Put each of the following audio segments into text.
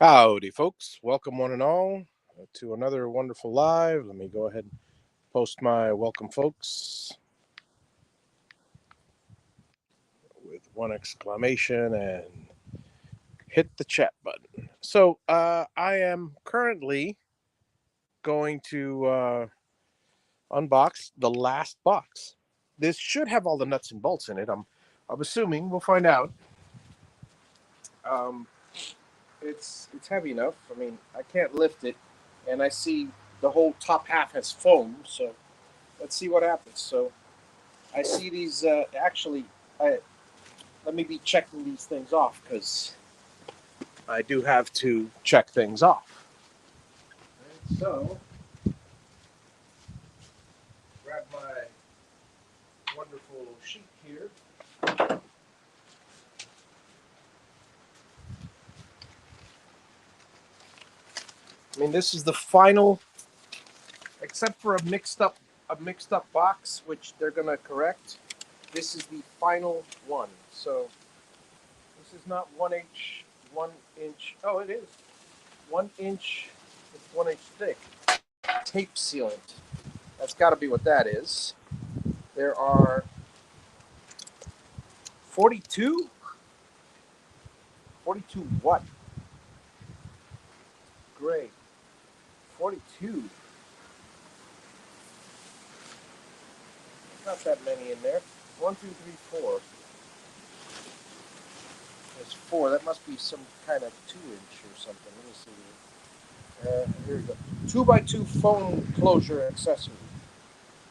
Howdy, folks. Welcome, one and all, to another wonderful live. Let me go ahead and post my welcome, folks, with one exclamation and hit the chat button. So, I am currently going to unbox the last box. This should have all the nuts and bolts in it. I'm assuming. We'll find out. Um, it's heavy enough. I mean, I can't lift it, and I see the whole top half has foam. So let's see what happens. So I see these. Let me be checking these things off because I do have to check things off. And so grab my wonderful sheet here. I mean, this is the final, except for a mixed up box, which they're gonna correct. This is the final one. So this is not 1 inch. Oh, it is 1 inch. It's 1 inch thick. Tape sealant. That's got to be what that is. There are 42. 42 what? Great. 42. Not that many in there. 1, 2, 3, 4. There's 4. That must be some kind of 2 inch or something. Let me see. Here we go. 2x2 foam closure accessory.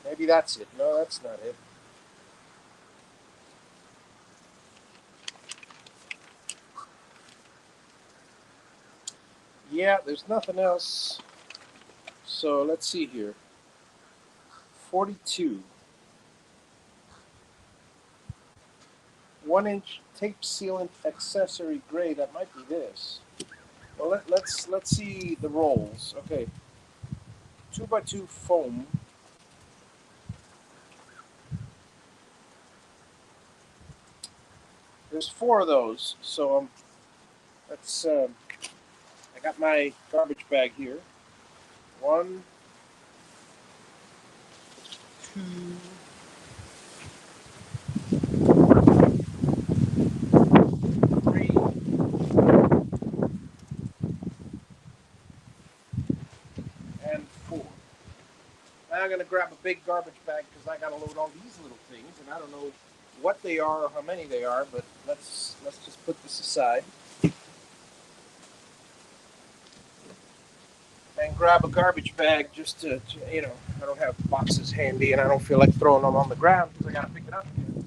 Maybe that's it. No, that's not it. Yeah, there's nothing else. So let's see here. 42. 1 inch tape sealant accessory gray. That might be this. Well, let's see the rolls. Okay, 2x2 foam. There's 4 of those. So let's. I got my garbage bag here. 1, 2. 3, and 4. Now I'm gonna grab a big garbage bag because I gotta load all these little things, and I don't know what they are or how many they are. But let's just put this aside and grab a garbage bag just to I don't have boxes handy, and I don't feel like throwing them on the ground because I gotta pick it up again.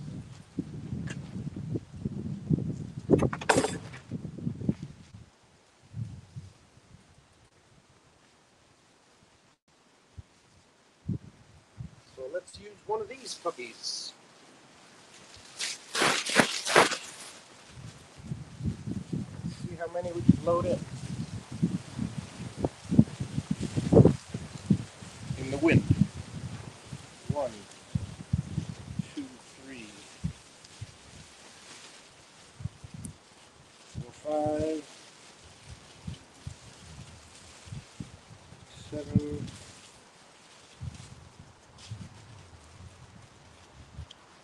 So let's use one of these puppies. Let's see how many we can load in the wind. 1, 2, 3, 4, 5, 7,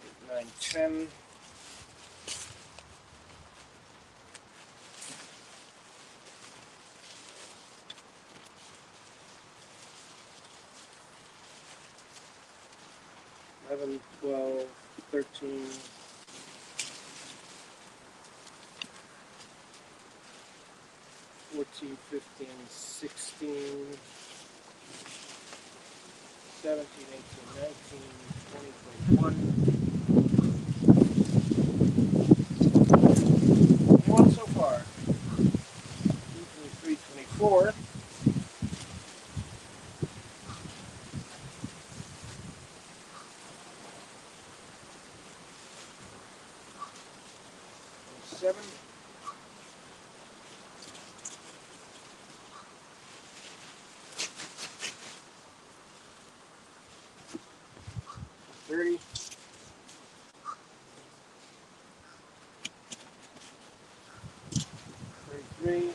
8, 9, 10. 11, 12, 13, 14, 15, 16, 17, 18, 19, 20, 21 so far. 2, 23, 24. 27. 30. 33.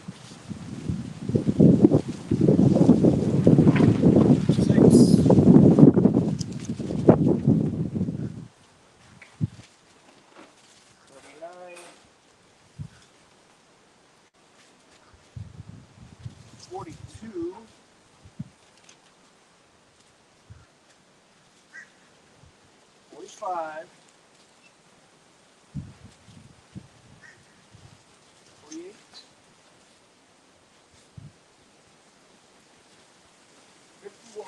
42, 45, 48, 51,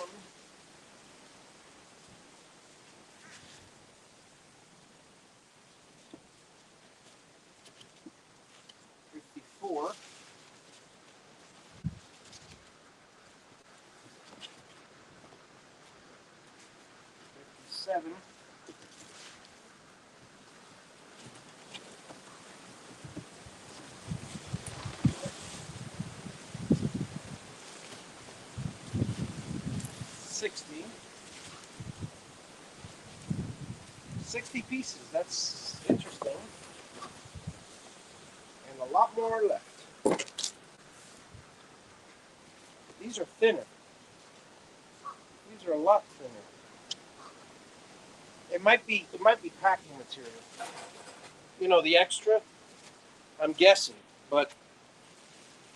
54, 57, 60, 60 pieces. That's interesting. And a lot more left. These are thinner. These are a lot thinner. It might be packing material. You know, the extra, I'm guessing. But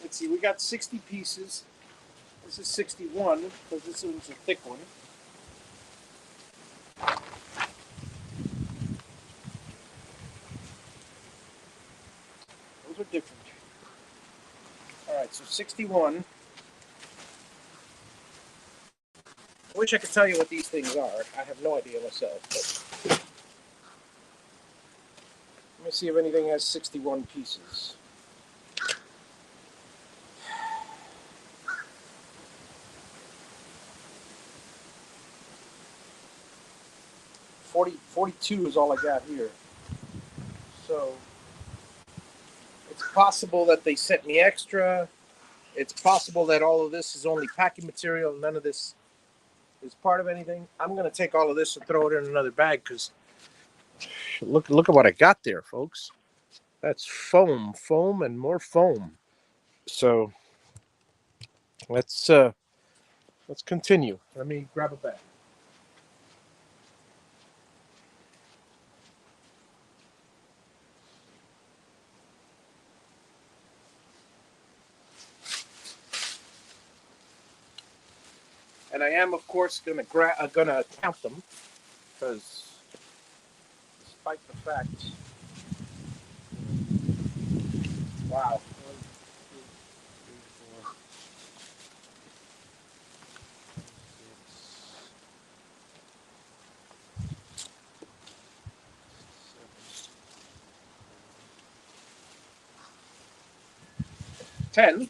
let's see, we got 60 pieces. This is 61 because this one's a thick one. Those are different. All right, so 61. I wish I could tell you what these things are. I have no idea myself. But let me see if anything has 61 pieces. 42 is all I got here. So it's possible that they sent me extra. It's possible that all of this is only packing material. None of this is part of anything. I'm going to take all of this and throw it in another bag because look at what I got there, folks. That's foam, and more foam. So let's continue. Let me grab a bag. And I am, of course, gonna count them because, despite the fact, wow, 1, 2, 3, 4, 6, 7, 10.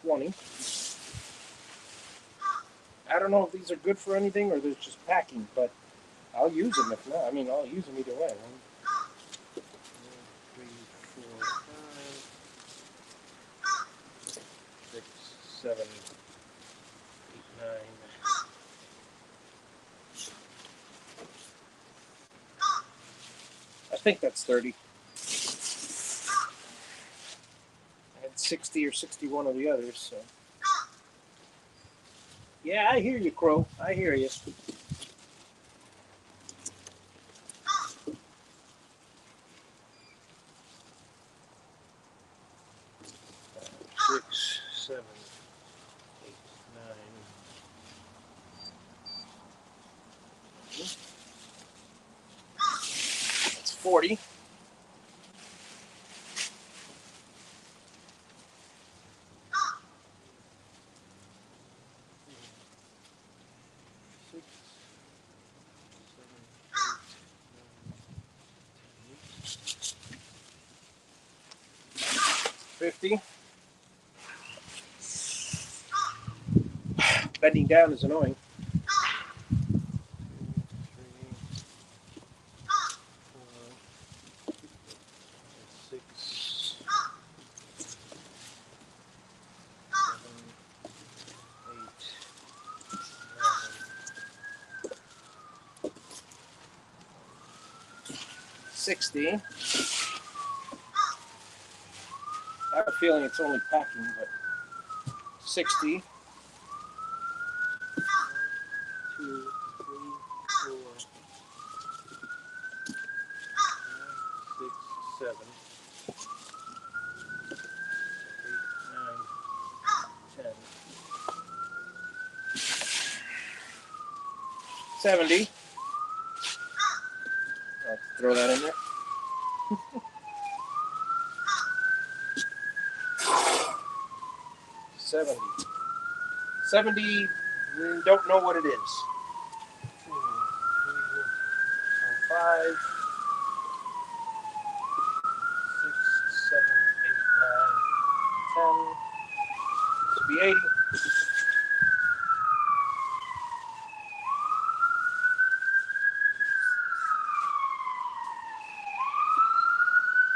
20. I don't know if these are good for anything or they're just packing, but I'll use them if not. I mean, I'll use them either way. 1, 2, 3, 4, 5, 6, 7, 8, 9. I think that's 30. I had 60 or 61 of the others, so. Yeah, I hear you, Crow. I hear you. 6, 7, 8, 9. That's 40. 6, 7, 8, 9, 10. 50. Bending down is annoying. 2, 3, 4, 6, 7, 8, 9, 60. I have a feeling it's only packing, but 60. 2, 3, 4, 6, 7, 8, 9, 10. 70. I'll throw that in there. 70. 70, don't know what it is. 2, 3, 4, 5, 6, 7, 8, 9, 10. This will be 80.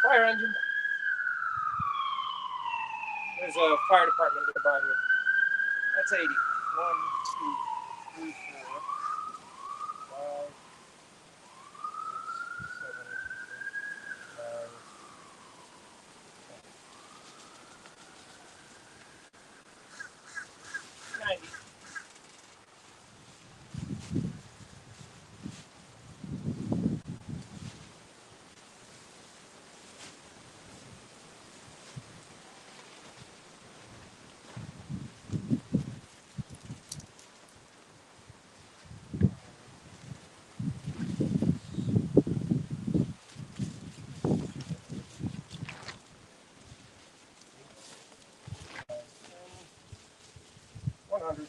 Fire engine. There's a fire department nearby here. That's 80. 1, 2, 3, 4, 5, 6, 7, 8, 9, 10. 90. 100.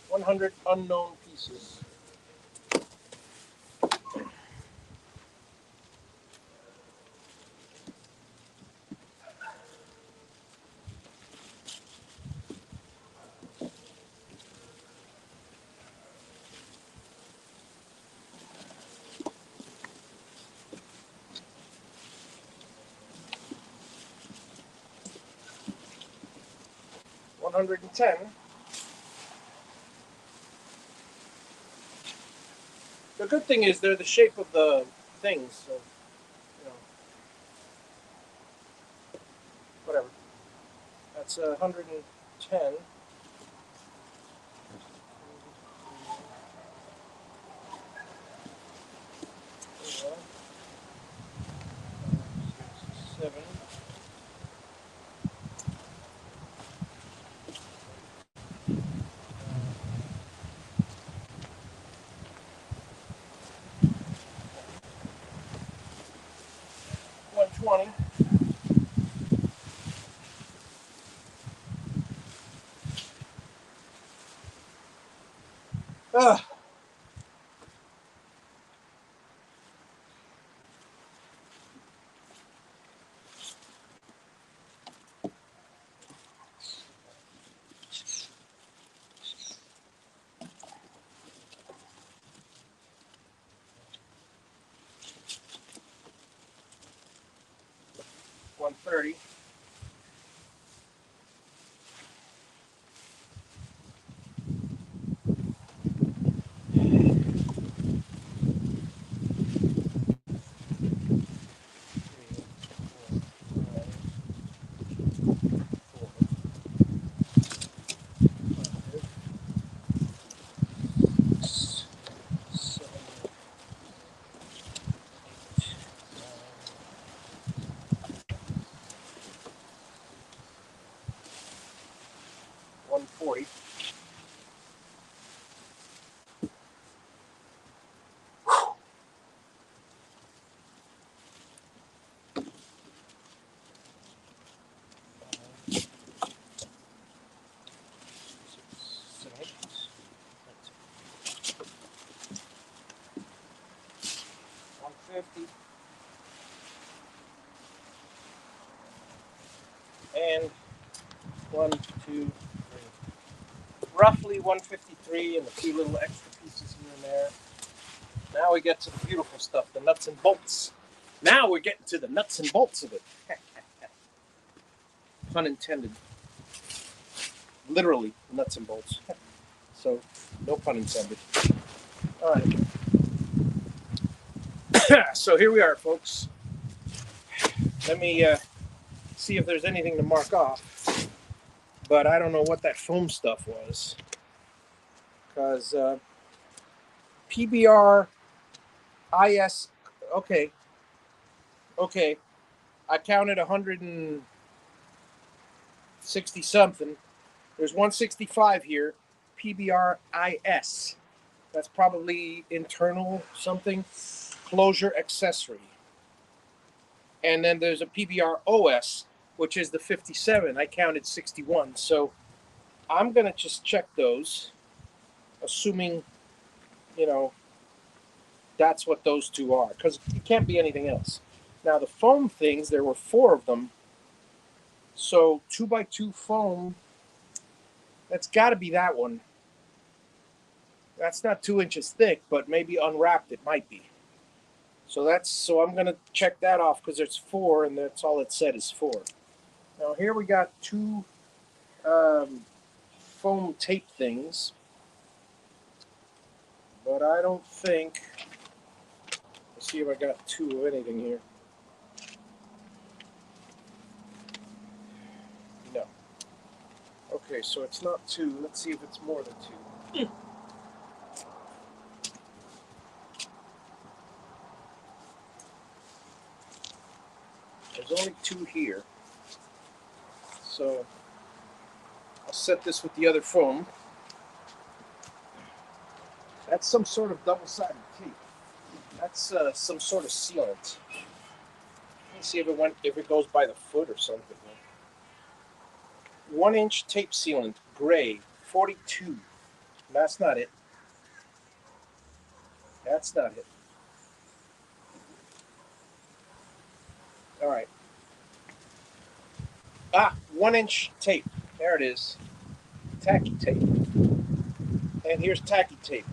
100 unknown pieces. $110. The good thing is they're the shape of the things, so you know, whatever. That's 110. 7. 120. Ah. $130. 140. 150. And 1, 2, 3. Roughly 153 and a few little extra pieces here and there. Now we get to the beautiful stuff, the nuts and bolts. Now we're getting to the nuts and bolts of it. Pun intended. Literally, nuts and bolts. So, no pun intended. All right. So here we are, folks. Let me see if there's anything to mark off. But I don't know what that foam stuff was. Because PBR, IS, okay. Okay. I counted 160 something. There's 165 here. PBR IS. That's probably internal something. Closure accessory. And then there's a PBR OS, which is the 57. I counted 61. So I'm going to just check those, assuming, you know, that's what those two are, because it can't be anything else. Now, the foam things, there were 4 of them. So 2x2 foam, that's got to be that one. That's not 2 inches thick, but maybe unwrapped it might be. So I'm going to check that off because there's 4, and that's all it said is 4. Now here we got 2 foam tape things, but I don't think. Let's see if I got 2 of anything here. No. Okay, so it's not 2. Let's see if it's more than 2. There's only 2 here. So I'll set this with the other foam. That's some sort of double-sided tape. That's some sort of sealant. Let me see if it goes by the foot or something. 1-inch tape sealant, gray, 42. That's not it. That's not it. All right. 1-inch tape. There it is. Tacky tape. And here's tacky tape.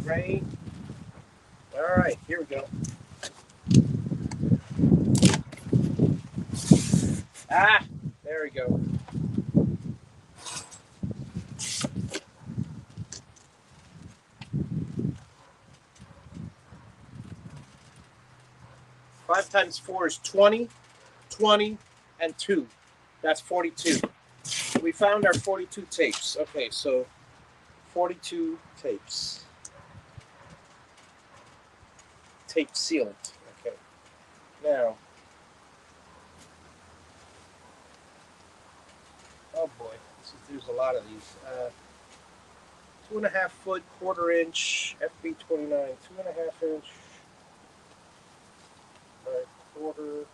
Gray. All right, here we go. There we go. Five times 4 is 20, 20, and 2. That's 42. We found our 42 tapes. Okay, so 42 tapes. Tape sealant. Okay. Now, oh boy, there's a lot of these. 2.5 foot, 1/4 inch, FB29, 2.5 inch, quarter.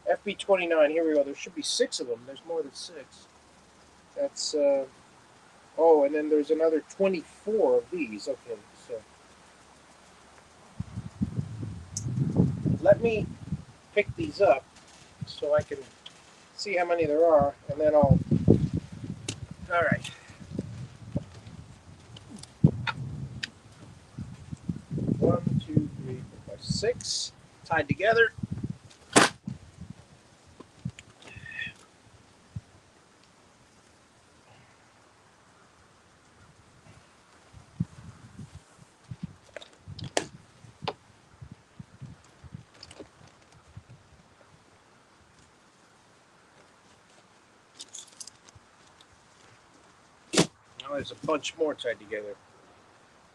FB29, here we go. There should be 6 of them. There's more than 6. That's, oh, and then there's another 24 of these. Okay, so let me pick these up so I can see how many there are, and then I'll, all right. 1, 2, 3, 4, 5, 6 tied together. Now there's a bunch more tied together.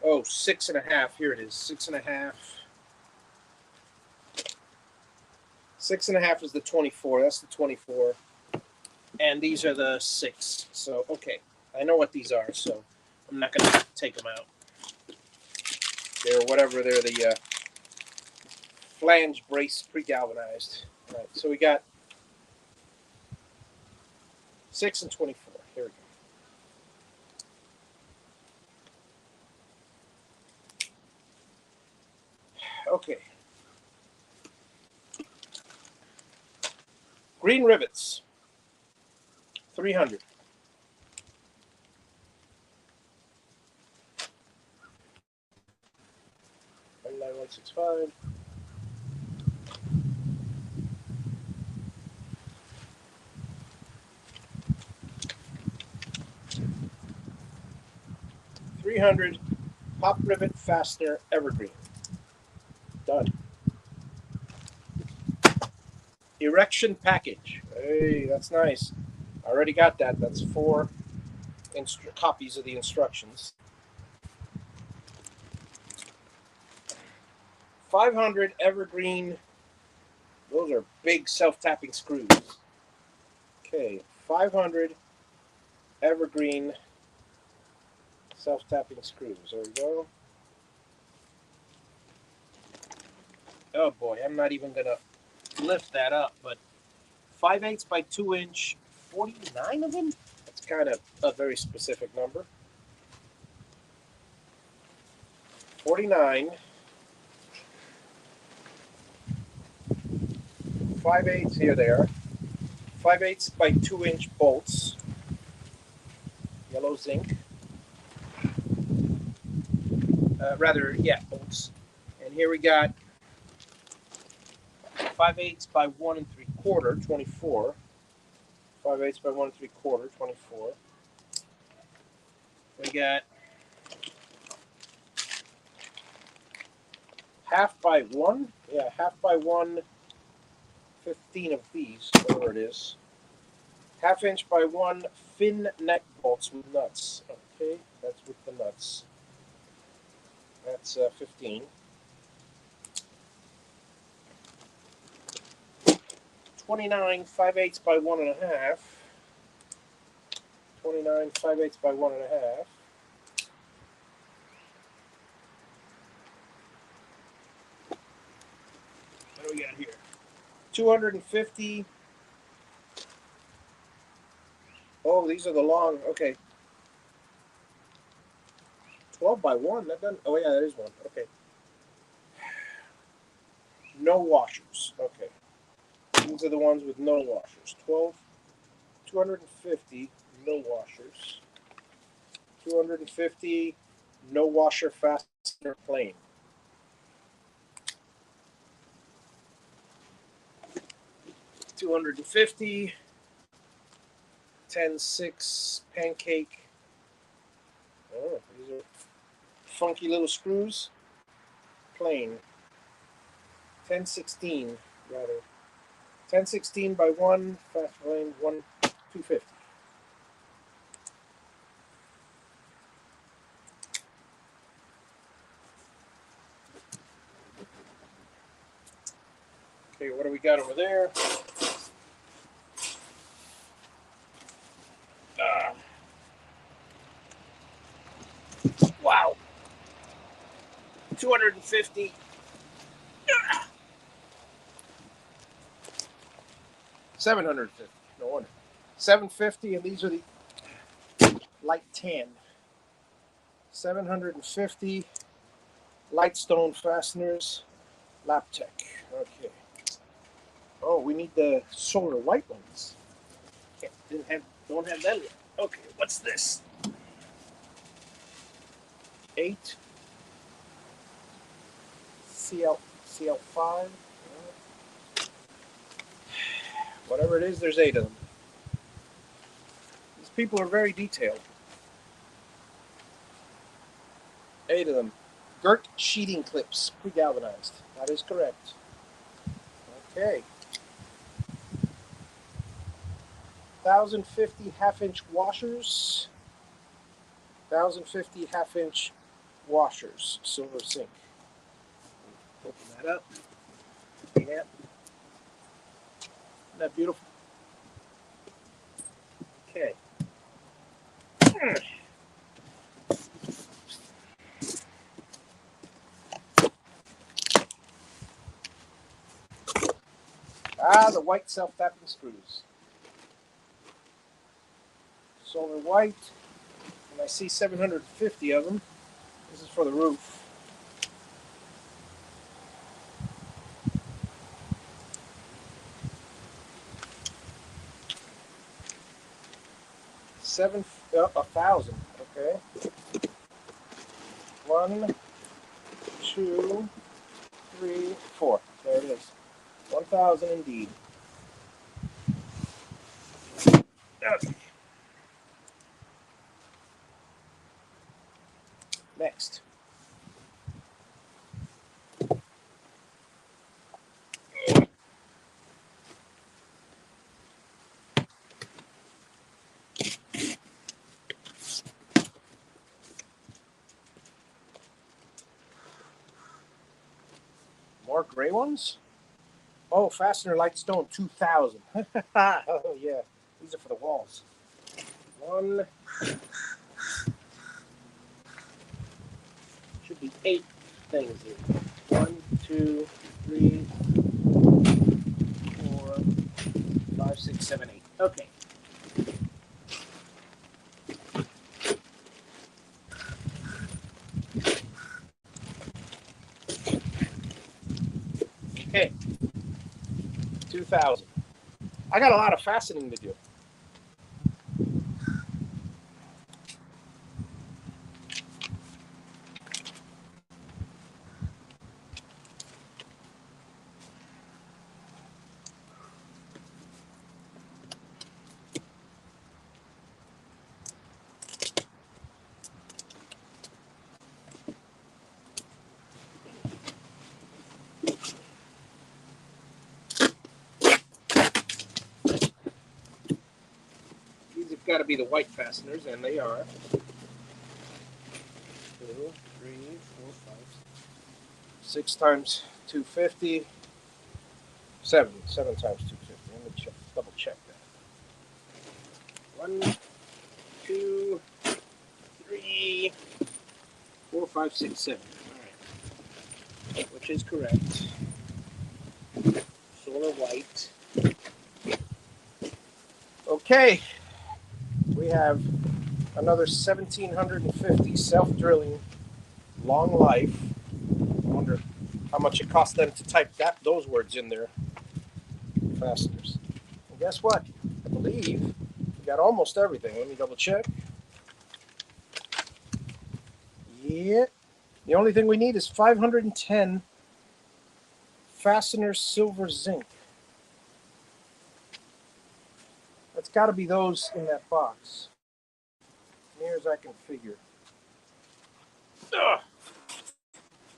Oh, 6.5. Here it is. 6.5. 6.5 is the 24. That's the 24. And these are the 6. So, okay. I know what these are, so I'm not going to take them out. They're whatever. They're the flange brace pre-galvanized. All right. So we got 6 and 24. Here we go. Okay. Green rivets. 300. 19165. $300 Pop rivet fastener evergreen. Done. Erection package. Hey, that's nice. I already got that. That's 4 copies of the instructions. 500 evergreen. Those are big self-tapping screws. Okay, 500 evergreen self-tapping screws. There we go. Oh boy, I'm not even gonna lift that up, but 5/8 by 2 inch, 49 of them? That's kind of a very specific number. 49, 5/8, here they are. 5/8 by 2 inch bolts, yellow zinc. Bolts. And here we got 5/8 by 1 3/4, 24. 5/8 by 1 3/4, 24. We got half by 1. Yeah, half by 1, 15 of these, whatever it is. 1/2 inch by 1 fin neck bolts with nuts. Okay, that's with the nuts. That's 15. 29 5/8 by 1.5. 29 5/8 by 1.5. What do we got here? 250. Oh, these are the long. Okay. 12 by 1. That doesn't. Oh, yeah, that is one. Okay. No washers. Okay. These are the ones with no washers. 250, no washers. 250, no washer fastener plain. 250, 10-6 pancake. Oh, these are funky little screws. Plain. 10-16, rather. 10-16 by 1, fast plain, 250. Okay, what do we got over there? Wow. 250. 750. No wonder. 750, and these are the light tan. 750 light stone fasteners, Laptec. Okay. Oh, we need the solar white ones. Don't have them yet. Okay, what's this? 8 CL5. Whatever it is, there's 8 of them. These people are very detailed. 8 of them. Girt sheeting clips, pre-galvanized. That is correct. Okay. 1,050 half-inch washers. 1,050 half-inch washers, silver zinc. Open that up. Yeah. Isn't that beautiful? Okay. The white self-tapping screws. Solar white. And I see 750 of them. This is for the roof. $1,000. Okay. 1, 2, 3, 4. There it is. 1,000 indeed. Okay. Next. More gray ones? Oh, fastener light stone 2000. Oh, yeah. These are for the walls. One. Should be 8 things here. 1, 2, 3, 4, 5, 6, 7, 8. Okay. Okay. 2000. I got a lot of fastening to do. These have got to be the white fasteners, and they are. 2, 3, 4, 5, 6 times 250. 7 times 250. Let me check, double check that. 1, 2, 3, 4, 5, 6, 7. All right, which is correct. Solar white. Okay, we have another 1,750 self-drilling, long life. I wonder how much it cost them to type those words in there. Fasteners. And guess what? I believe we got almost everything. Let me double check. Yeah. The only thing we need is 510 fasteners, silver, zinc. That's got to be those in that box. Near as I can figure. Ugh.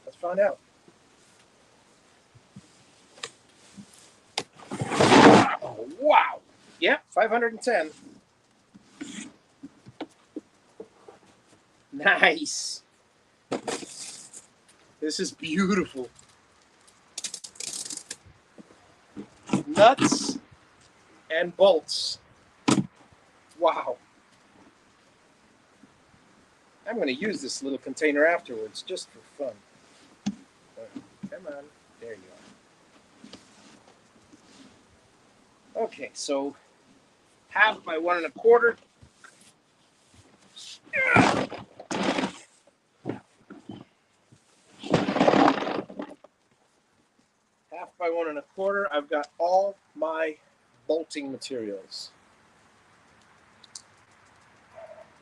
Let's find out. Oh, wow. Yep, 510. Nice. This is beautiful. Nuts and bolts. Wow. I'm going to use this little container afterwards just for fun. Come on. There you are. Okay, so 1/2 by 1 1/4. Half by 1 1/4. I've got all my bolting materials.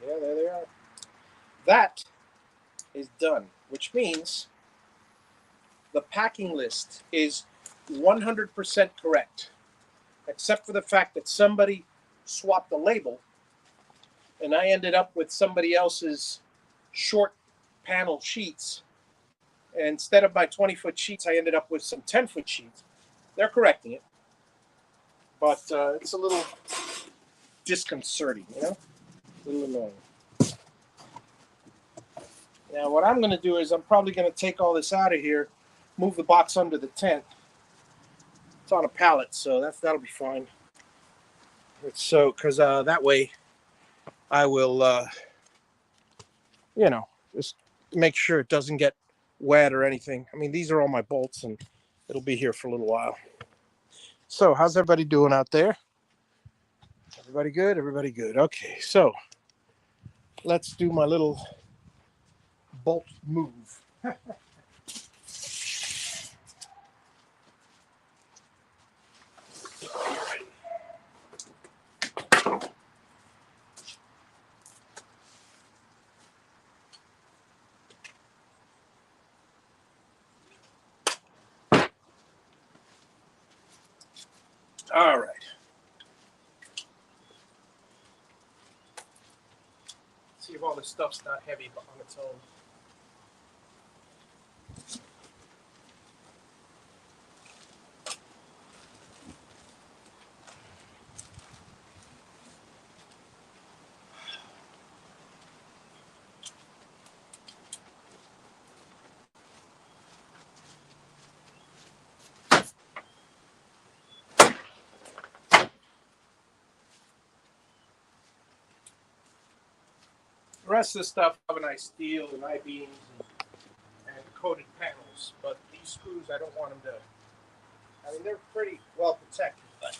Yeah, there they are. That is done, which means the packing list is 100% correct, except for the fact that somebody swapped the label and I ended up with somebody else's short panel sheets. And instead of my 20-foot sheets, I ended up with some 10-foot sheets. They're correcting it, but it's a little disconcerting, a little annoying. Now, what I'm going to do is I'm probably going to take all this out of here, move the box under the tent. It's on a pallet, so that'll be fine. So, because that way I will, just make sure it doesn't get wet or anything. I mean, these are all my bolts, and it'll be here for a little while. So, how's everybody doing out there? Everybody good? Everybody good. Okay, so let's do my little bolt move. All right. See if all this stuff's not heavy on its own. The rest of the stuff, galvanized steel and I-beams and coated panels. But these screws, I don't want them to. I mean, they're pretty well protected, but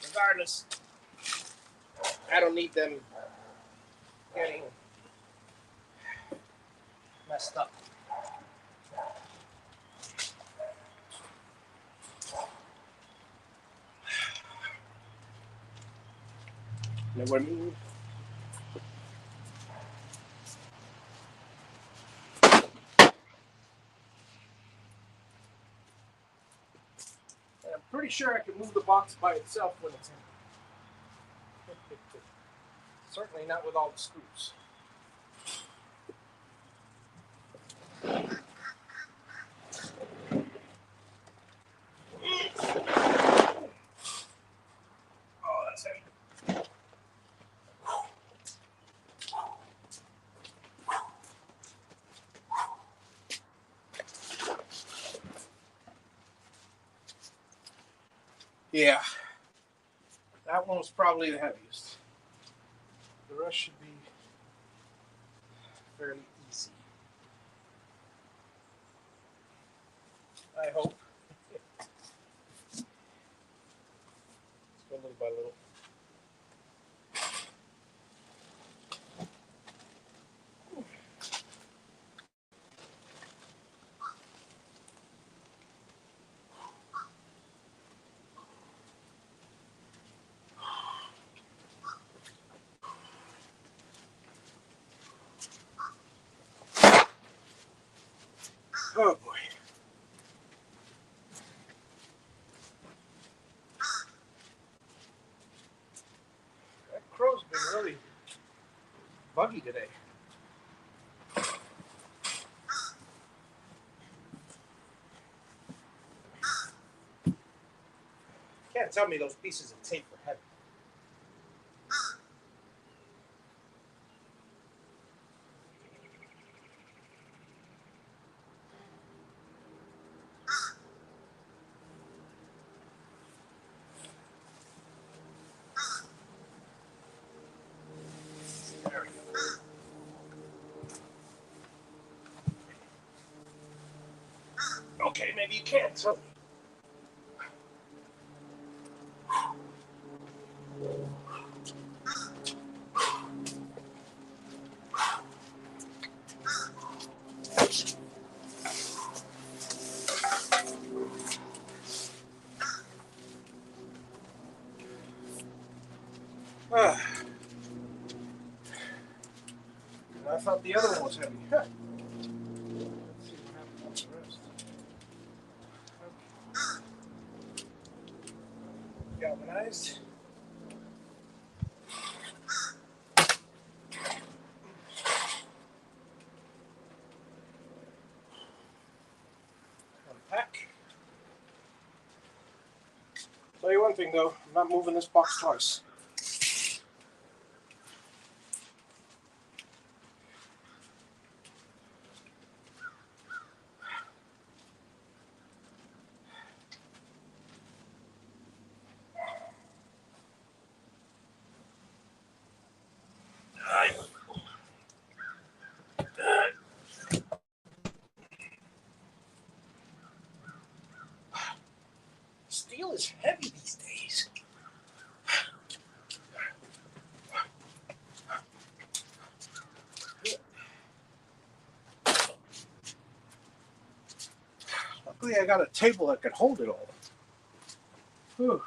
regardless, I don't need them getting messed up. You know what I mean? And I'm pretty sure I can move the box by itself when it's empty. Certainly not with all the screws. Oh, that's heavy. Yeah, that one was probably the heaviest. The rest should be fairly easy. I hope. Let's go little by little. Oh boy. That crow's been really buggy today. Can't tell me those pieces of tape are heavy. There we go. Okay, maybe you can't tell me. I thought the other one was heavy. Let's see what happens with the rest. Okay. Galvanized. Unpack. Tell you one thing though, I'm not moving this box twice. Steel is heavy these days. Luckily I got a table that could hold it all. Whew.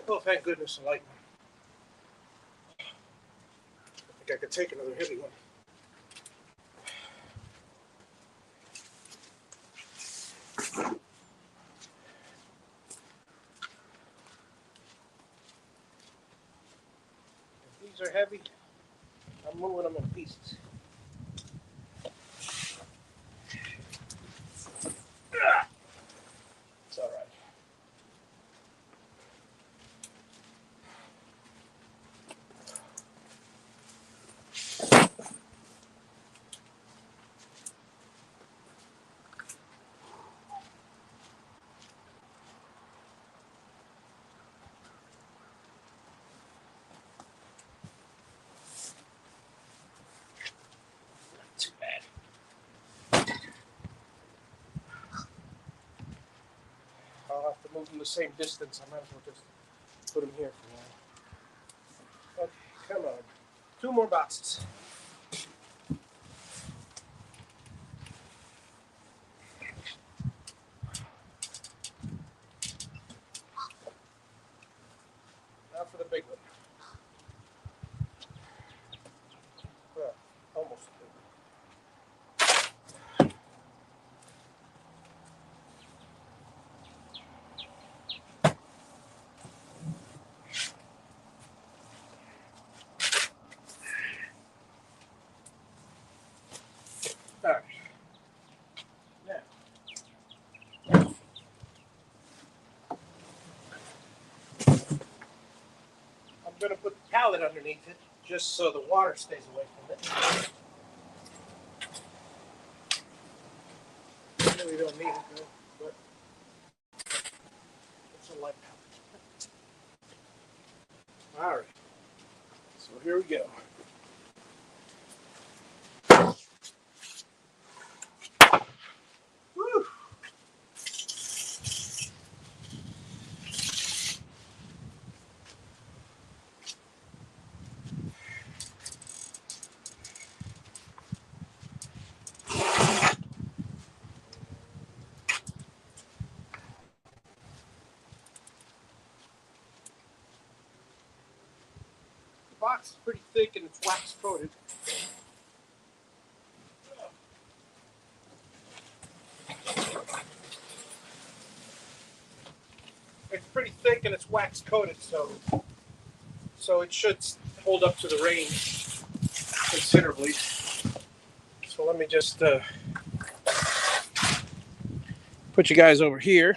Oh, thank goodness the light one. I think I could take another heavy one. If these are heavy, I'm moving them in pieces. It's all right. move them the same distance. I might as well just put them here for now. Okay, come on. 2 more boxes. Now for the big one. Well, almost. All right. Now, I'm going to put the pallet underneath it just so the water stays away from it. I really don't need it though, but it's a light pallet. All right. So here we go. Woo. The box is pretty thick and it's wax coated. It's pretty thick and it's wax coated, so it should hold up to the rain considerably. So let me just put you guys over here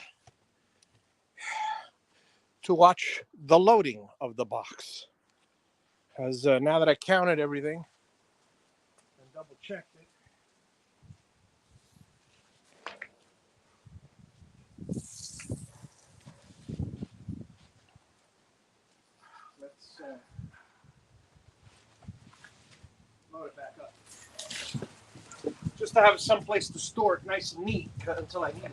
to watch the loading of the box. Because now that I counted everything and double checked it, let's load it back up. Just to have some place to store it nice and neat until I need it.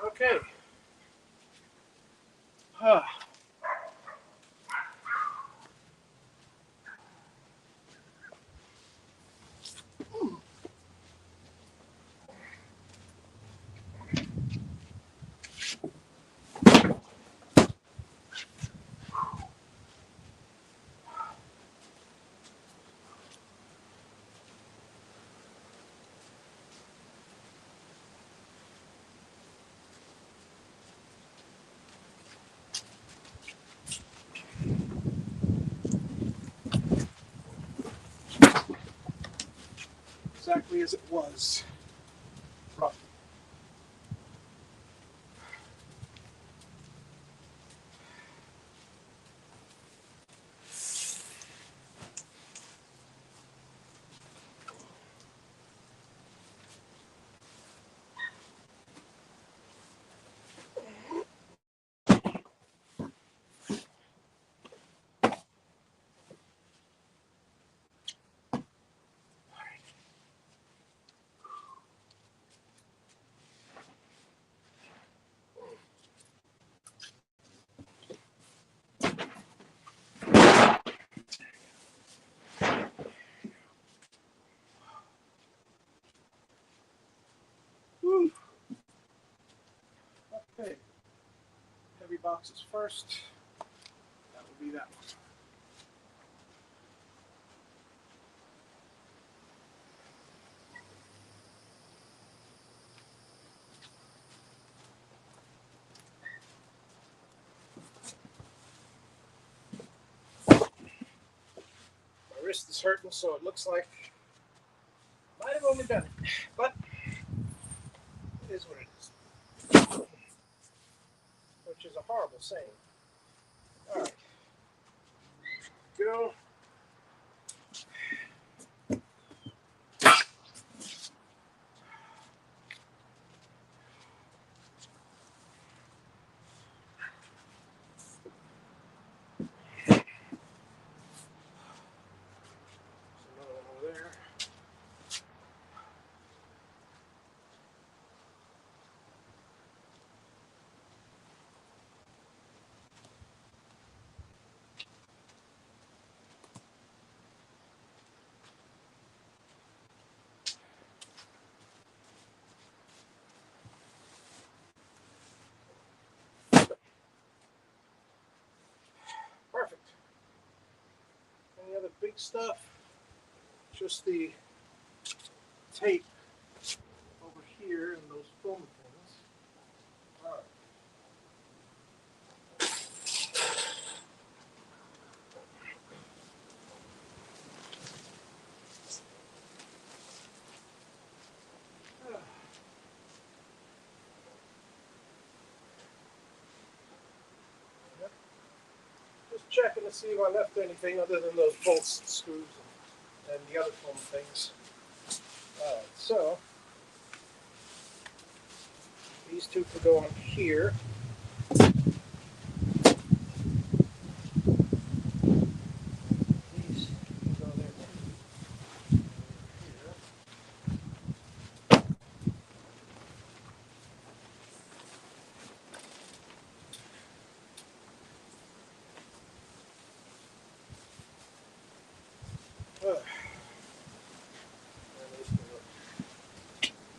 Okay. Exactly as it was. Rough. Whew. Okay. Heavy boxes first. That will be that one. My wrist is hurting, so it looks like I might have only done it, but it is what it is. Which is a horrible saying. All right. Go. stuff, just the tape over here and those foam things. All right. Yep. Just checking to see if I left anything other than those bolts and screws and the other foam things. All right, so these two could go on here. These can go there too. Here.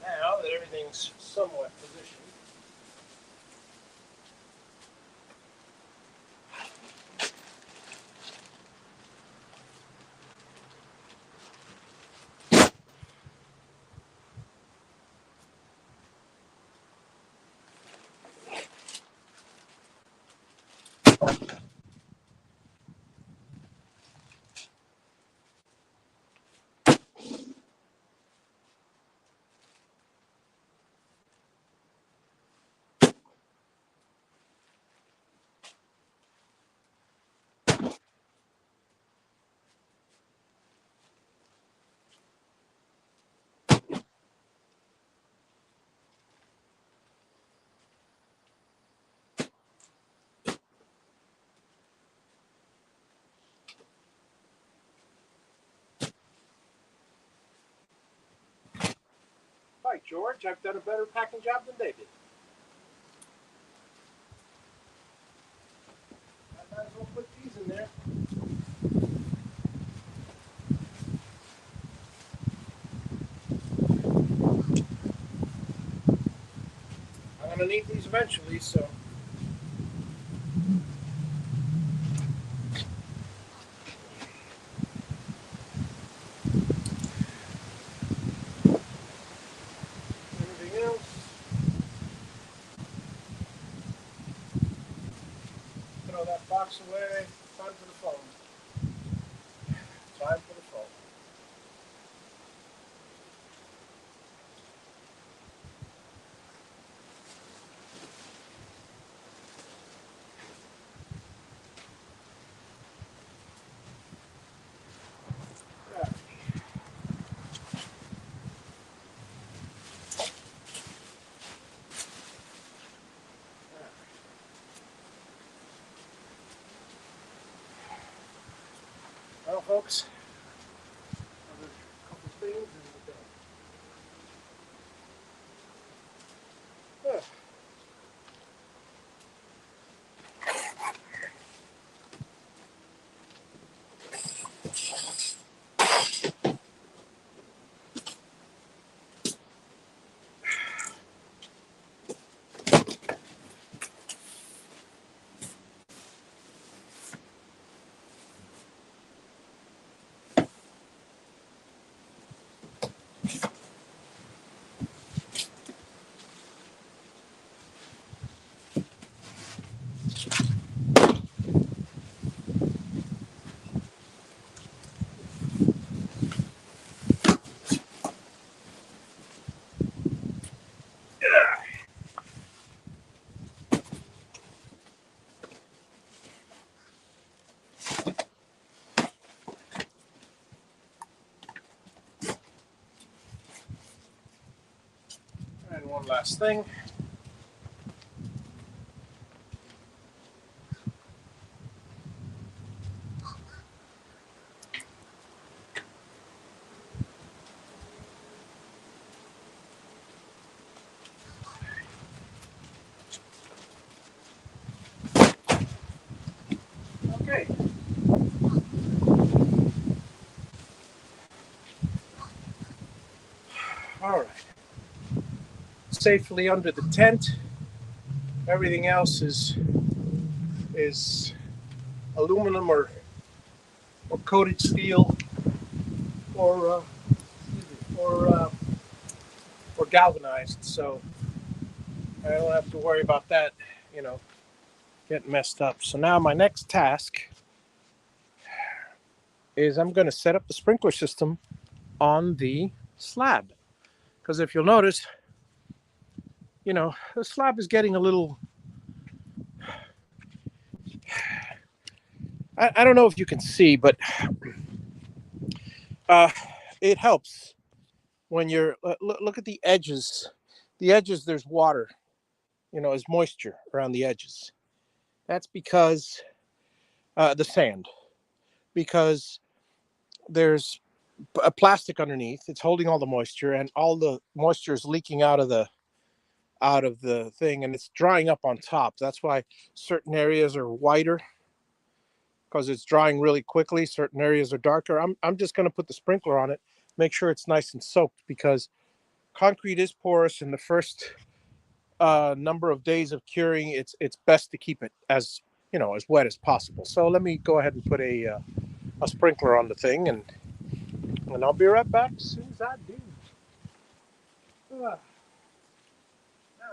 Now that everything's somewhat positioned, hi George, I've done a better packing job than they did. I might as well put these in there. I'm gonna need these eventually, so. Everything else. Throw that box away. Time for the phone. Time for the phone. Yeah. Well, folks, another couple things and we're done. And one last thing. Okay. All right. Safely under the tent. Everything else is aluminum or or coated steel or or uh, or galvanized, so I don't have to worry about that, you know, getting messed up. So now my next task is I'm going to set up the sprinkler system on the slab, because if you'll notice, you know, the slab is getting a little. I don't know if you can see, but uh, it helps when you're look at the edges. The edges, there's water, you know, there's moisture around the edges. That's because the sand, because there's a plastic underneath. It's holding all the moisture, and all the moisture is leaking out of the thing, and it's drying up on top. That's why certain areas are whiter because it's drying really quickly. Certain areas are darker. I'm just going to put the sprinkler on it, make sure it's nice and soaked, because concrete is porous. In the first number of days of curing, it's best to keep it as, you know, as wet as possible. So let me go ahead and put a sprinkler on the thing, and I'll be right back as soon as I do. Now,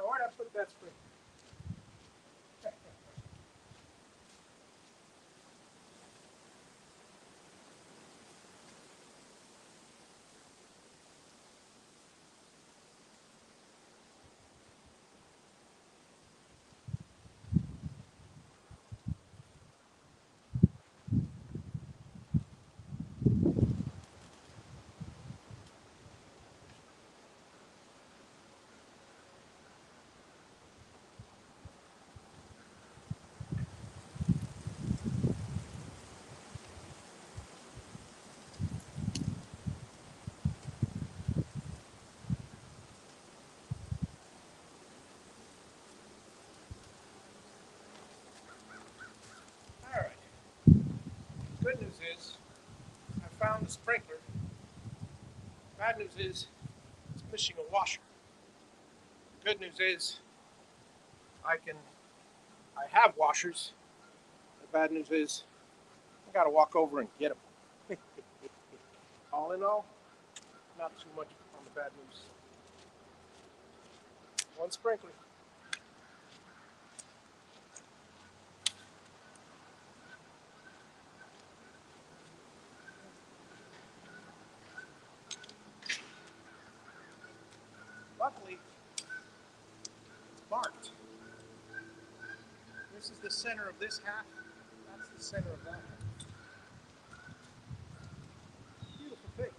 where'd I put that sprinkler? All right. Good news is I found the sprinkler. Bad news is it's missing a washer. Good news is I can I have washers. The bad news is I got to walk over and get them. All in all, not too much on the bad news. One sprinkler. Luckily, it's marked. This is the center of this half. That's the center of that half. Beautiful thing.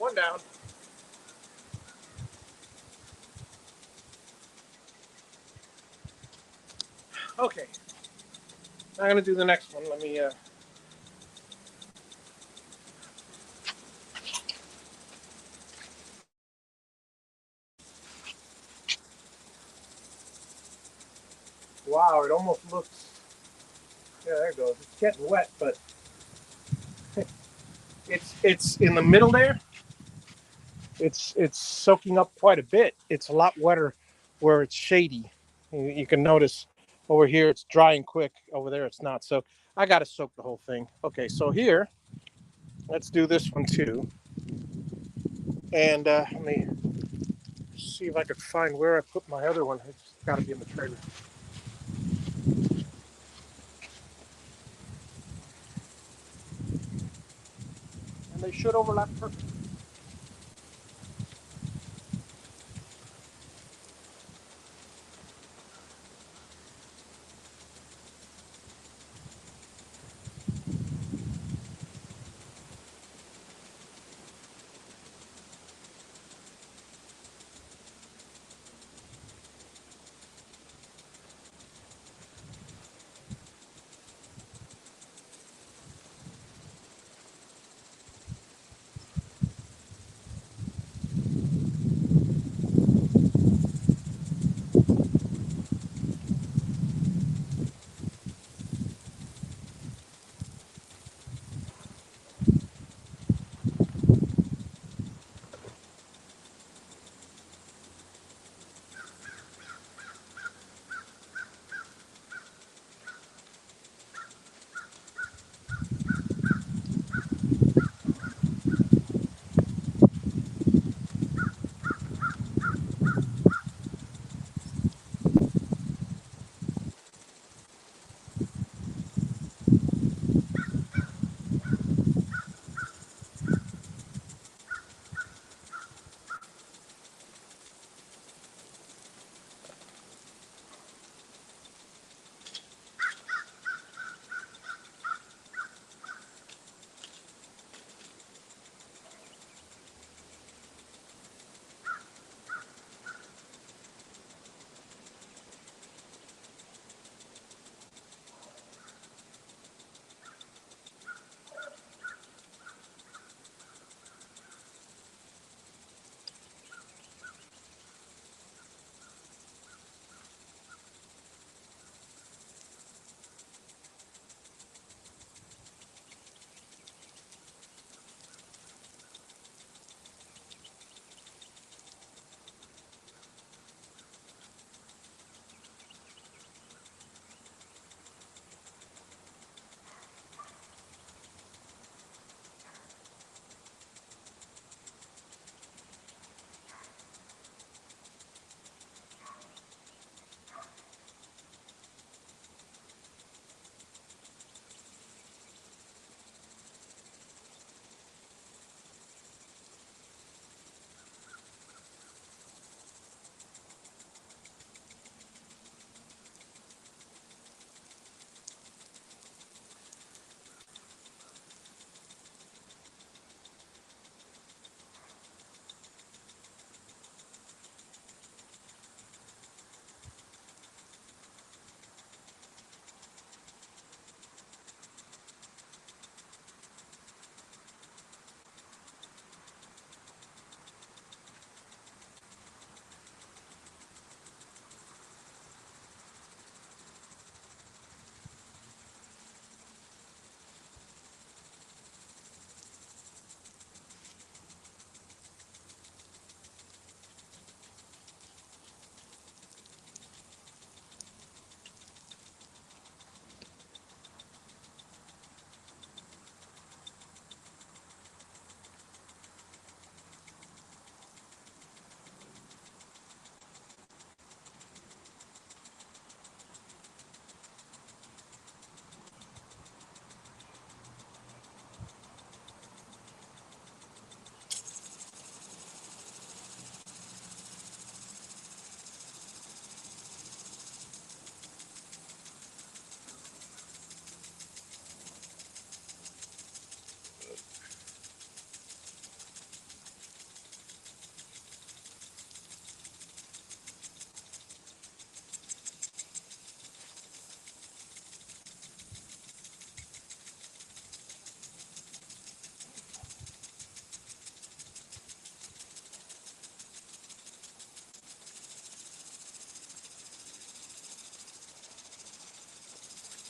One down. Okay. I'm gonna do the next one. Let me. Wow, it almost looks. Yeah, there it goes. It's getting wet, but it's in the middle there. It's soaking up quite a bit. It's a lot wetter where it's shady. You can notice over here it's drying quick. Over there it's not. So I got to soak the whole thing. Okay, so here let's do this one too. And let me see if I could find where I put my other one. It's got to be in the trailer. And they should overlap perfectly.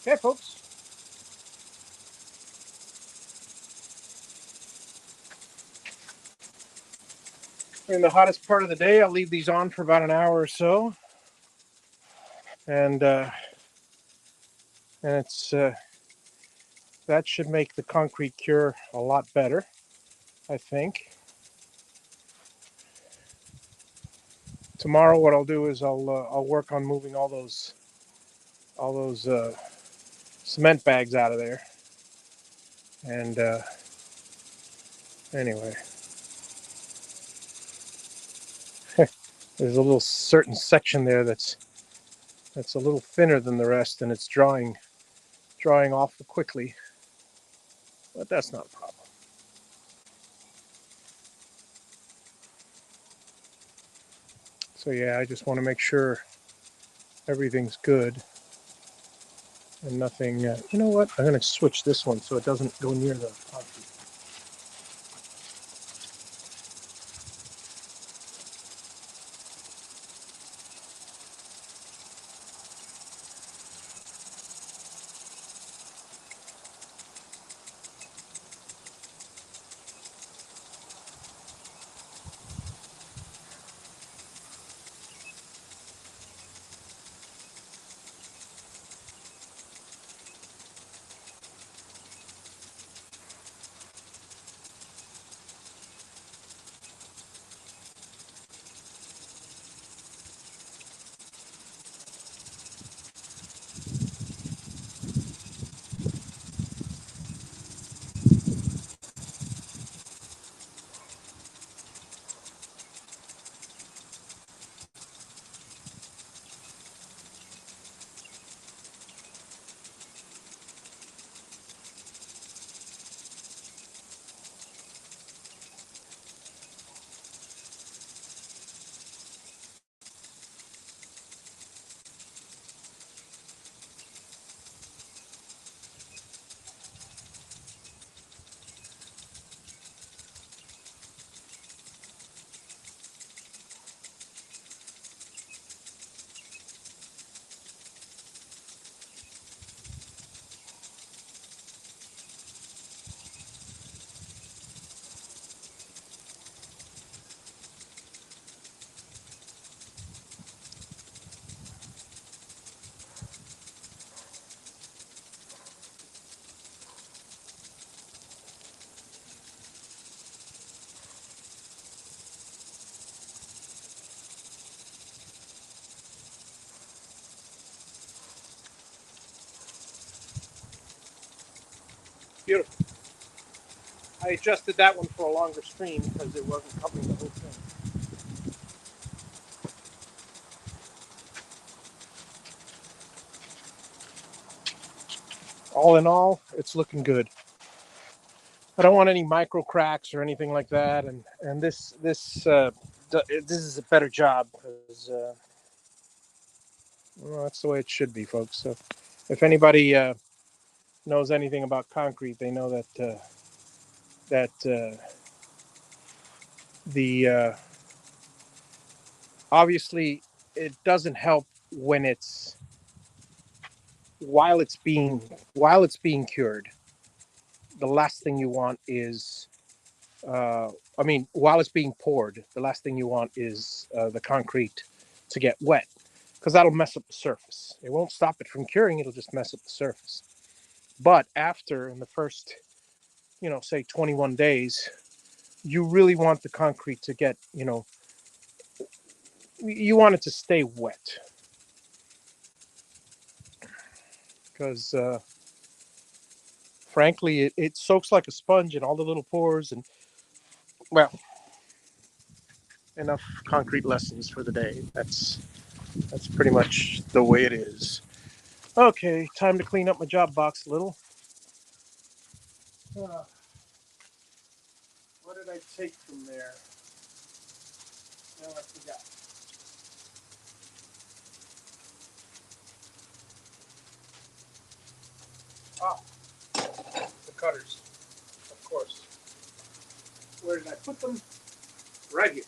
Okay, folks. We're in the hottest part of the day. I'll leave these on for about an hour or so, and it's that should make the concrete cure a lot better, I think. Tomorrow, what I'll do is I'll work on moving all those cement bags out of there. And anyway, there's a little certain section there that's a little thinner than the rest, and it's drying off quickly. But that's not a problem. So yeah, I just want to make sure everything's good and nothing. You know what? I'm going to switch this one so it doesn't go near the concrete. Beautiful. I adjusted that one for a longer stream because it wasn't covering the whole thing. All in all, it's looking good. I don't want any micro cracks or anything like that, and this is a better job because well, that's the way it should be, folks. So, if anybody knows anything about concrete, they know that the obviously it doesn't help when it's while it's being while it's being cured. The last thing you want is I mean, while it's being poured, the last thing you want is the concrete to get wet because that'll mess up the surface. It won't stop it from curing, it'll just mess up the surface. But after, in the first, say 21 days, you really want the concrete to get, you want it to stay wet because, frankly, it soaks like a sponge in all the little pores. And, well, enough concrete lessons for the day. That's pretty much the way it is. Okay, time to clean up my job box a little. Uh, what did I take from there? No, I forgot. Ah, the cutters, of course. Where did I put them? Right here.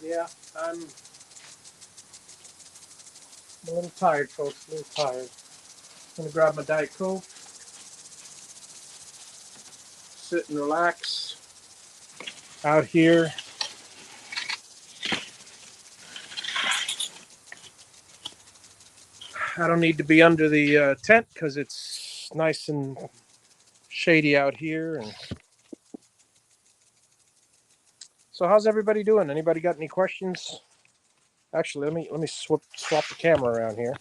Yeah, I'm a little tired, folks. A little tired. I'm gonna grab my Diet Coke, sit and relax out here. I don't need to be under the tent because it's nice and shady out here. And so, how's everybody doing? Anybody got any questions? Actually, let me swap the camera around here.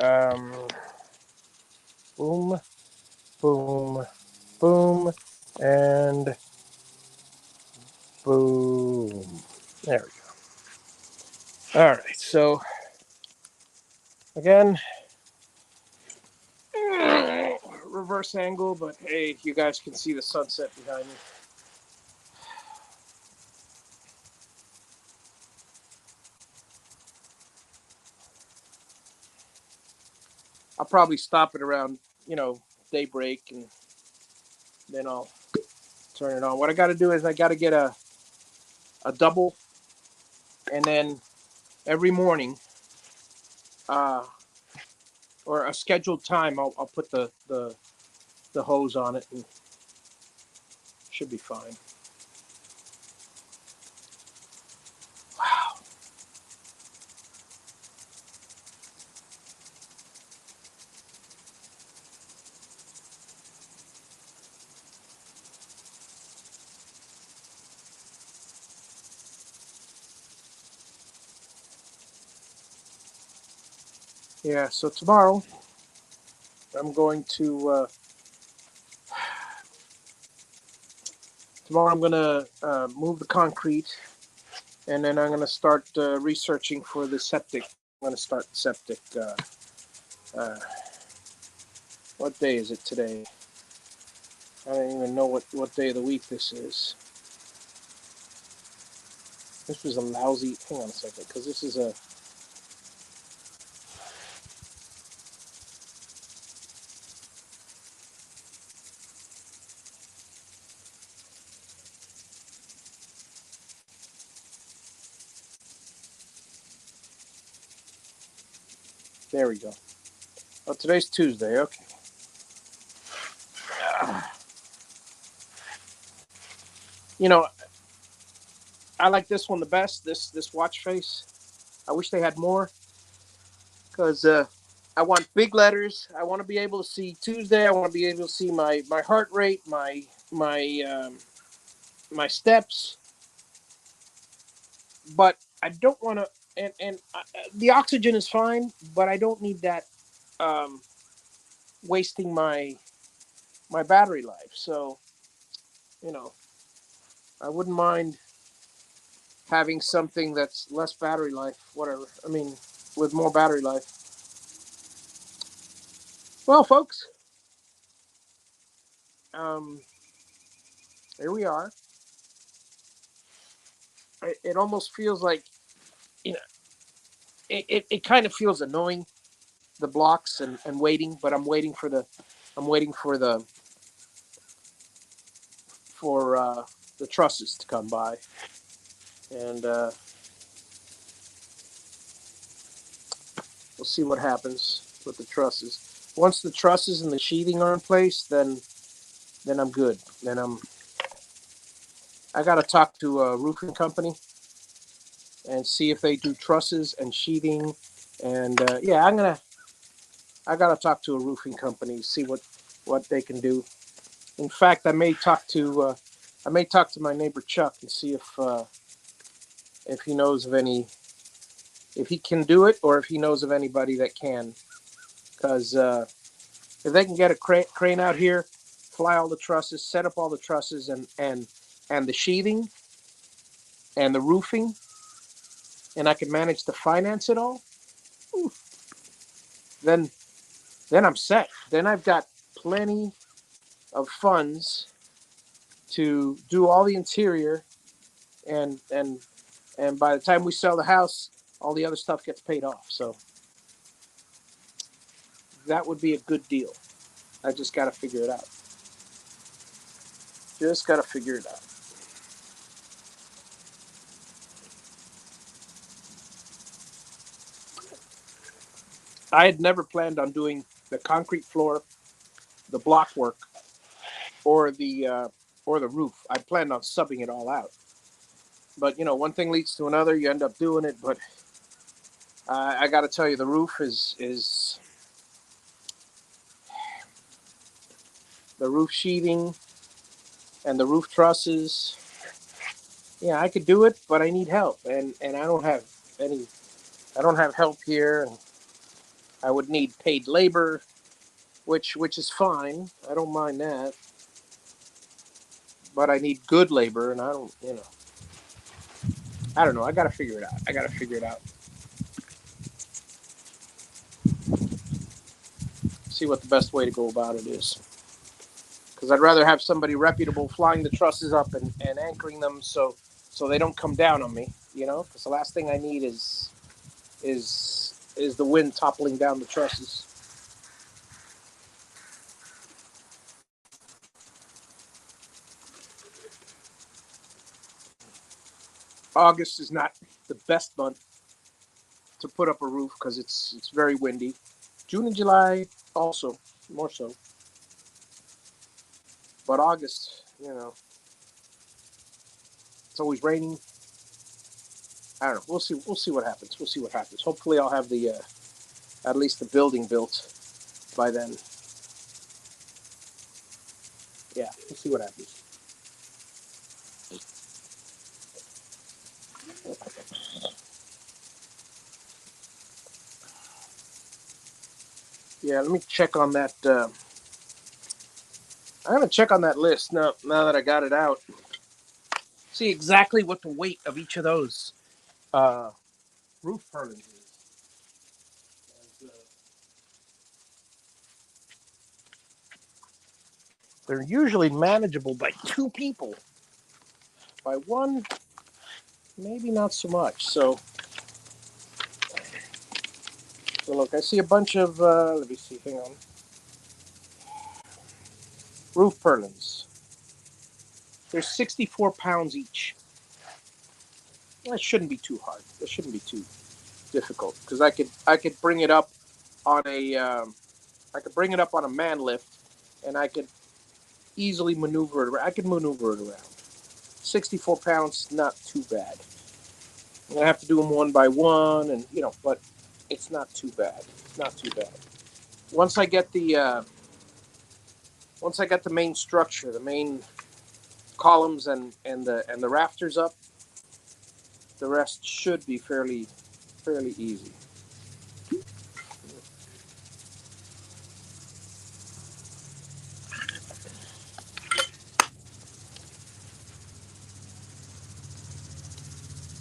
Um, boom, boom, boom, and boom. There we go. All right. So again, reverse angle, but hey, you guys can see the sunset behind me. I'll probably stop it around, daybreak, and then I'll turn it on. What I got to do is I got to get a double, and then every morning, uh, or a scheduled time, I'll put the hose on it, and should be fine. Wow. Yeah. So tomorrow I'm going to move the concrete, and then I'm gonna start researching for the septic. I'm gonna start septic. Uh, what day is it today? I don't even know what day of the week this is. This was a lousy. Hang on a second, because this is a. There we go. Oh, today's Tuesday. Okay. You know, I like this one the best. This watch face. I wish they had more, because I want big letters. I want to be able to see Tuesday. I want to be able to see my heart rate, my steps, but I don't want to. And the oxygen is fine, but I don't need that um, wasting my battery life. So you know, I wouldn't mind having something that's less battery life. Whatever. I mean, with more battery life. Well, folks, um, here we are. It almost feels like you know. It kind of feels annoying, the blocks and waiting, but I'm waiting for the trusses to come by, and we'll see what happens with the trusses. Once the trusses and the sheathing are in place, then I'm good. I got to talk to a roofing company and see if they do trusses and sheathing, and yeah, I got to talk to a roofing company, see what they can do. In fact, I may talk to my neighbor Chuck and see if he knows of any, if he can do it, or if he knows of anybody that can. Because if they can get a crane out here, fly all the trusses, set up all the trusses, and the sheathing and the roofing, and I can manage to finance it all, ooh, then then I'm set. Then I've got plenty of funds to do all the interior, and and and by the time we sell the house, all the other stuff gets paid off. So that would be a good deal. I just got to figure it out. Just got to figure it out. I had never planned on doing the concrete floor, the block work, or the roof. I planned on subbing it all out. But one thing leads to another. You end up doing it. But I got to tell you, the roof is the roof sheathing and the roof trusses. Yeah, I could do it, but I need help, and I don't have any. I don't have help here, and I would need paid labor, which is fine. I don't mind that, but I need good labor, and I don't. I don't know. I got to figure it out. I got to figure it out. See what the best way to go about it is. Because I'd rather have somebody reputable flying the trusses up and anchoring them so they don't come down on me. Because the last thing I need is the wind toppling down the trusses. August is not the best month to put up a roof because it's very windy. June and July also more so, but August, it's always raining. I don't know. We'll see. We'll see what happens. We'll see what happens. Hopefully, I'll have the at least the building built by then. Yeah, we'll see what happens. Yeah, let me check on that. I'm gonna check on that list now that I got it out. See exactly what the weight of each of those uh, roof purlins is. They're usually manageable by two people. By one, maybe not so much. So look, I see a bunch of. Let me see. Hang on. Roof purlins. They're 64 pounds each. That shouldn't be too hard. That shouldn't be too difficult because I could bring it up on a I could bring it up on a man lift, and I could easily maneuver it. I could maneuver it around. 64 pounds, not too bad. I'm gonna have to do them one by one, and but it's not too bad. It's not too bad. Once I get the main structure, the main columns and the rafters up, the rest should be fairly easy.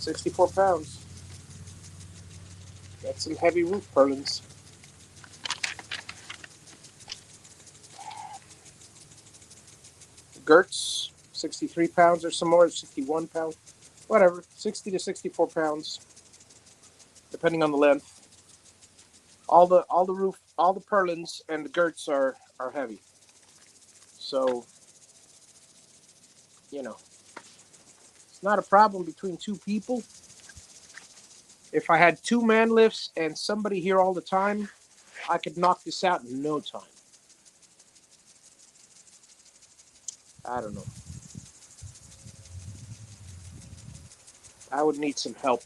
64 pounds. That's some heavy roof purlins. Girts, 63 pounds or some more, 61 pounds, whatever, 60 to 64 pounds, depending on the length. All the purlins and the girts are heavy. So it's not a problem between two people. If I had two man lifts and somebody here all the time, I could knock this out in no time. I don't know. I would need some help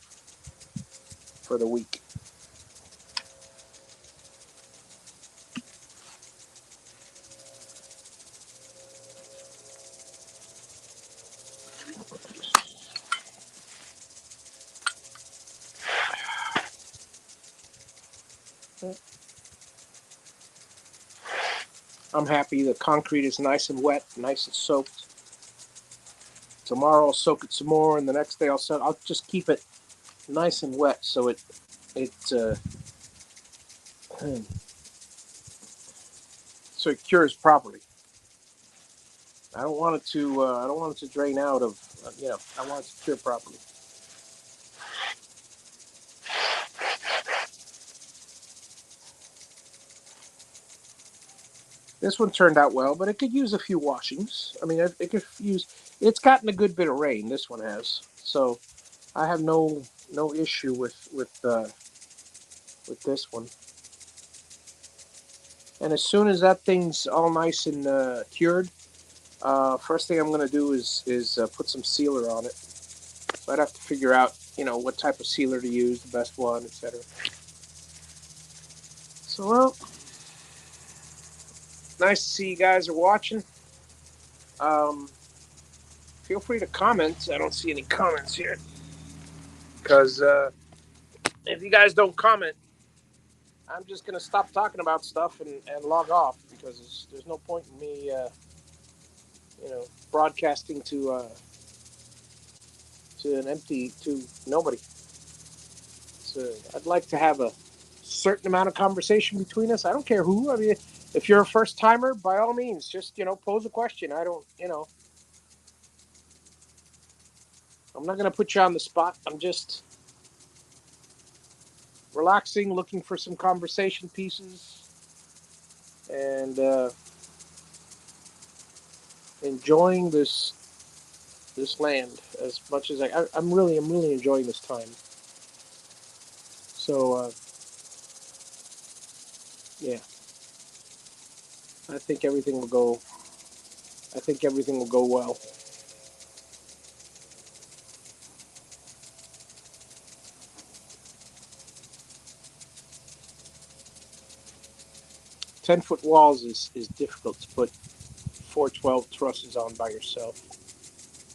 for the week. I'm happy the concrete is nice and wet, nice and soaked. Tomorrow I'll soak it some more, and the next day I'll just keep it nice and wet so it so it cures properly. I don't want it to drain out of I want it to cure properly. This one turned out well, but it could use a few washings. I mean, it could use. It's gotten a good bit of rain. This one has, so I have no issue with this one. And as soon as that thing's all nice and cured, first thing I'm going to do is put some sealer on it. So I'd have to figure out, what type of sealer to use, the best one, etc. So, well, nice to see you guys are watching. Um, Feel free to comment. I don't see any comments here. Because if you guys don't comment, I'm just going to stop talking about stuff and log off. Because there's no point in me, broadcasting to nobody. So I'd like to have a certain amount of conversation between us. I don't care who. I mean, if you're a first timer, by all means, just pose a question. I don't, I'm not going to put you on the spot. I'm just relaxing, looking for some conversation pieces, and enjoying this land as much as I'm really enjoying this time. So yeah, I think everything will go. I think everything will go well. 10-foot walls is difficult to put 412 trusses on by yourself.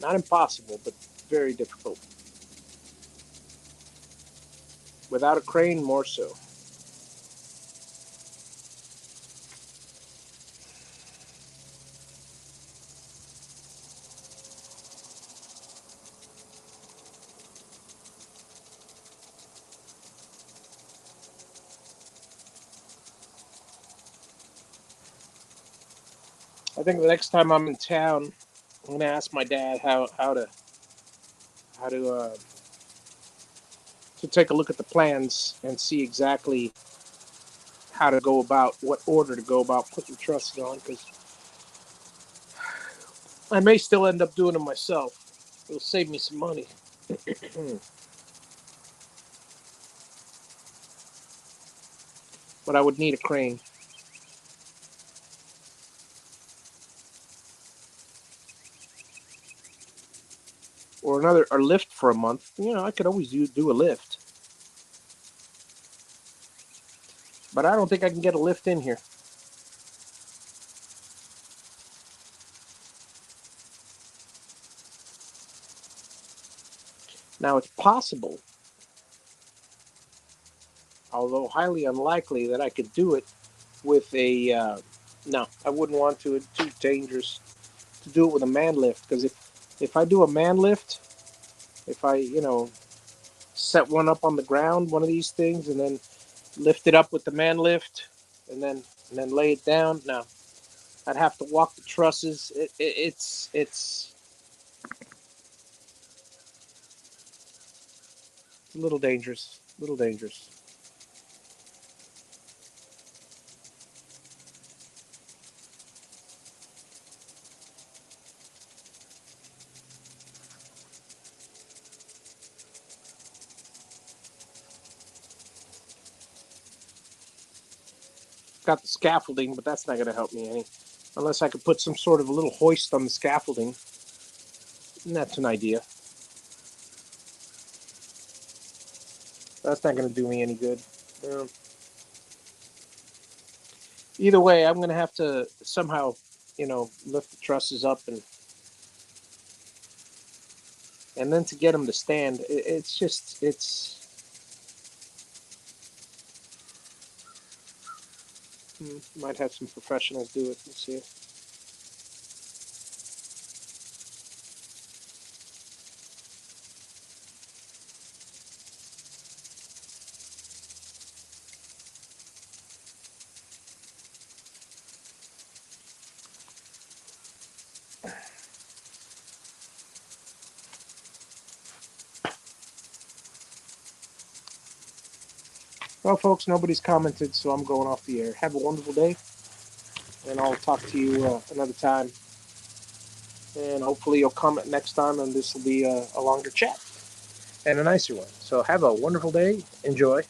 Not impossible, but very difficult. Without a crane, more so. I think the next time I'm in town, I'm gonna ask my dad how to take a look at the plans and see exactly how to go about, what order to go about putting trusses on, because I may still end up doing them myself. It'll save me some money. But I would need a crane or a lift for a month. I could always do a lift, but I don't think I can get a lift in here. Now it's possible, although highly unlikely, that I could do it with a. No, I wouldn't want to. It's too dangerous to do it with a man lift, because if I do a man lift, if I set one up on the ground, one of these things, and then lift it up with the man lift, and then lay it down. No, I'd have to walk the trusses. It's a little dangerous. A little dangerous. Got the scaffolding, but that's not going to help me any. Unless I could put some sort of a little hoist on the scaffolding. And that's an idea. That's not going to do me any good. Um, Either way, I'm going to have to somehow, lift the trusses up and then to get them to stand. It's just might have some professionals do it. Let's see. Well, folks, nobody's commented, so I'm going off the air. Have a wonderful day, and I'll talk to you another time. And hopefully you'll comment next time, and this will be a longer chat and a nicer one. So have a wonderful day. Enjoy.